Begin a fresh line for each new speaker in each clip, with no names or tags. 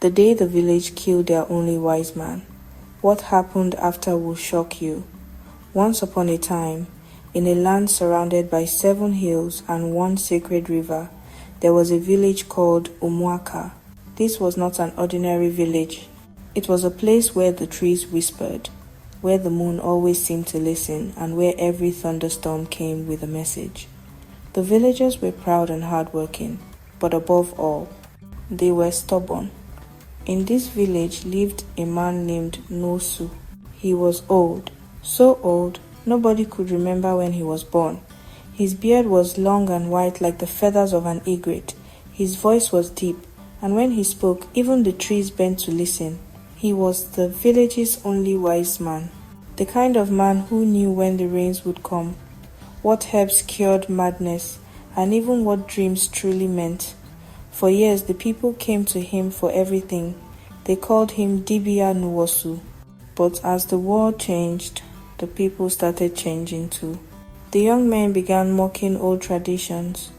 The day the village killed their only wise man. What happened after will shock you. Once upon a time, in a land surrounded by 7 hills and 1 sacred river, there was a village called Umuaka. This was not an ordinary village. It was a place where the trees whispered, where the moon always seemed to listen, and where every thunderstorm came with a message. The villagers were proud and hardworking, but above all, they were stubborn. In this village lived a man named Nosu. He was old, so old nobody could remember when he was born. His beard was long and white like the feathers of an egret. His voice was deep, and when he spoke, even the trees bent to listen. He was the village's only wise man, the kind of man who knew when the rains would come, what herbs cured madness, and even what dreams truly meant. For years, the people came to him for everything. They called him Dibia Nuwosu. But as the world changed, the people started changing too. The young men began mocking old traditions.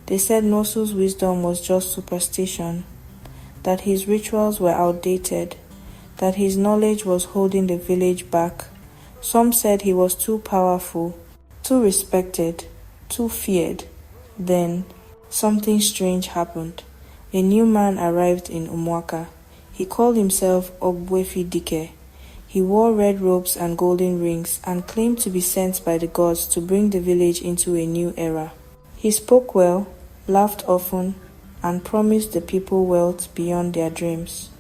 They said Nosu's wisdom was just superstition, that his rituals were outdated, that his knowledge was holding the village back. Some said he was too powerful, too respected, too feared. Then, something strange happened. A new man arrived in Umuaka. He called himself Ogbuefi Dike. He wore red robes and golden rings and claimed to be sent by the gods to bring the village into a new era. He spoke well, laughed often, and promised the people wealth beyond their dreams.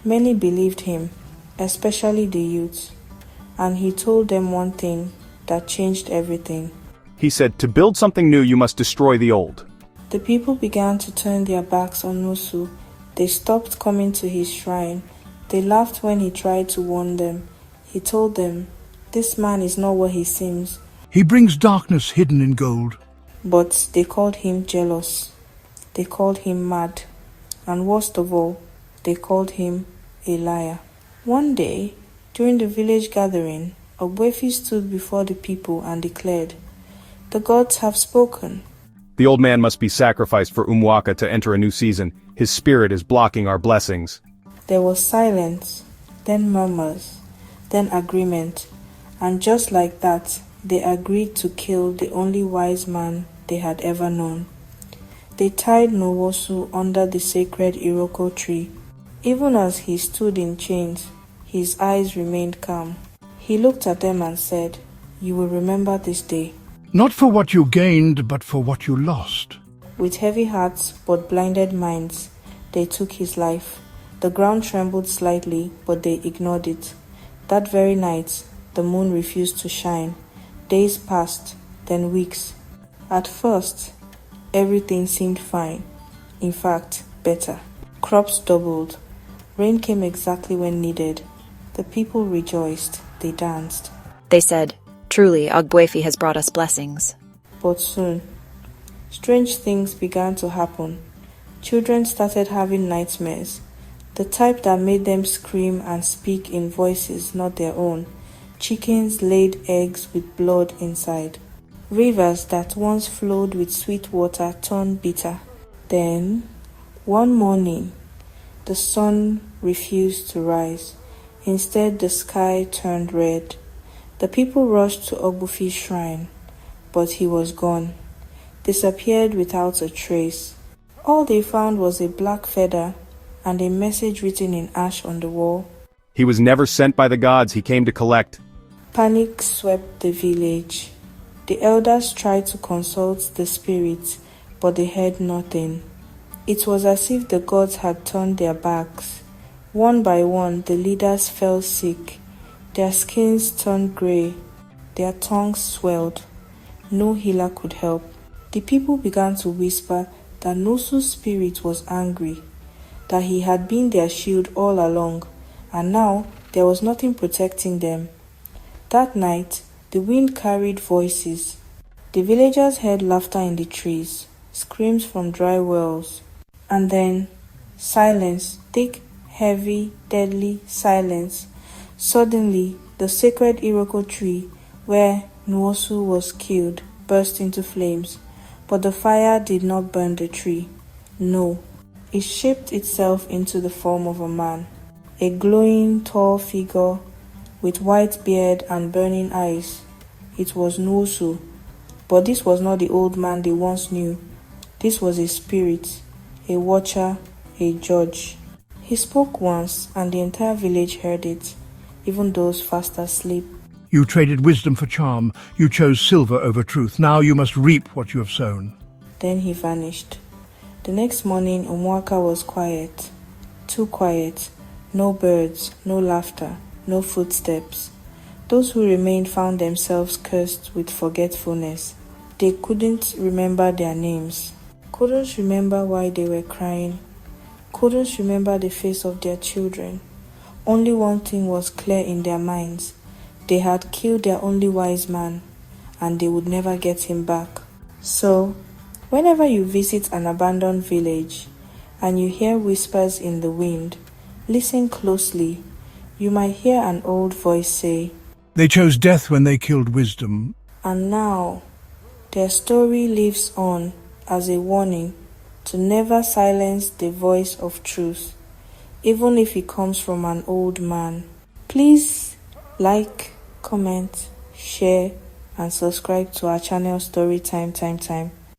Many believed him, especially the youth, and he told them one thing that changed everything.
He said, "To build something new, you must destroy the old."
The people began to turn their backs on Nosu. They stopped coming to his shrine. They laughed when he tried to warn them. He told them, "This man is not what he seems.
He brings darkness hidden in gold."
But they called him jealous. They called him mad. And worst of all, they called him a liar. One day, during the village gathering, Ogbuefi stood before the people and declared, "The gods have spoken."
The old man must be sacrificed for Umuaka to enter a new season. His spirit is blocking our blessings.
There was silence, then murmurs, then agreement, and just like that, they agreed to kill the only wise man they had ever known. They tied Nowosu under the sacred Iroko tree. Even as he stood in chains, his eyes remained calm. He looked at them and said, "You will remember this day."
Not for what you gained, but for what you lost.
With heavy hearts but blinded minds, they took his life. The ground trembled slightly, but they ignored it. That very night, the moon refused to shine. Days passed, then weeks. At first, everything seemed fine. In fact, better. Crops doubled. Rain came exactly when needed. The people rejoiced. They danced.
They said, "Truly, Ogbuefi has brought us blessings."
But soon, strange things began to happen. Children started having nightmares, the type that made them scream and speak in voices not their own. Chickens laid eggs with blood inside. Rivers that once flowed with sweet water turned bitter. Then, one morning, the sun refused to rise. Instead, the sky turned red. The people rushed to Ogbuefi's shrine, but he was gone, disappeared without a trace. All they found was a black feather and a message written in ash on the wall.
He was never sent by the gods, he came to collect.
Panic swept the village. The elders tried to consult the spirits, but they heard nothing. It was as if the gods had turned their backs. One by one, the leaders fell sick. Their skins turned grey. Their tongues swelled. No healer could help. The people began to whisper that Nosu's spirit was angry, that he had been their shield all along, and now there was nothing protecting them. That night, the wind carried voices. The villagers heard laughter in the trees, screams from dry wells, and then silence, thick, heavy, deadly silence. Suddenly, the sacred Iroko tree, where Nwosu was killed, burst into flames, but the fire did not burn the tree. No, It shaped itself into the form of a man, a glowing, tall figure with white beard and burning eyes. It was Nwosu, but this was not the old man they once knew. This was a spirit, a watcher, a judge. He spoke once, and the entire village heard it, even those fast asleep.
You traded wisdom for charm. You chose silver over truth. Now you must reap what you have sown.
Then he vanished. The next morning, Umuaka was quiet. Too quiet. No birds, no laughter, no footsteps. Those who remained found themselves cursed with forgetfulness. They couldn't remember their names, couldn't remember why they were crying, couldn't remember the face of their children. Only one thing was clear in their minds. They had killed their only wise man, and they would never get him back. So, whenever you visit an abandoned village and you hear whispers in the wind, listen closely. You might hear an old voice say,
They chose death when they killed wisdom.
and now their story lives on as a warning to never silence the voice of truth, even if it comes from an old man. Please like, comment, share, and subscribe to our channel Storytime.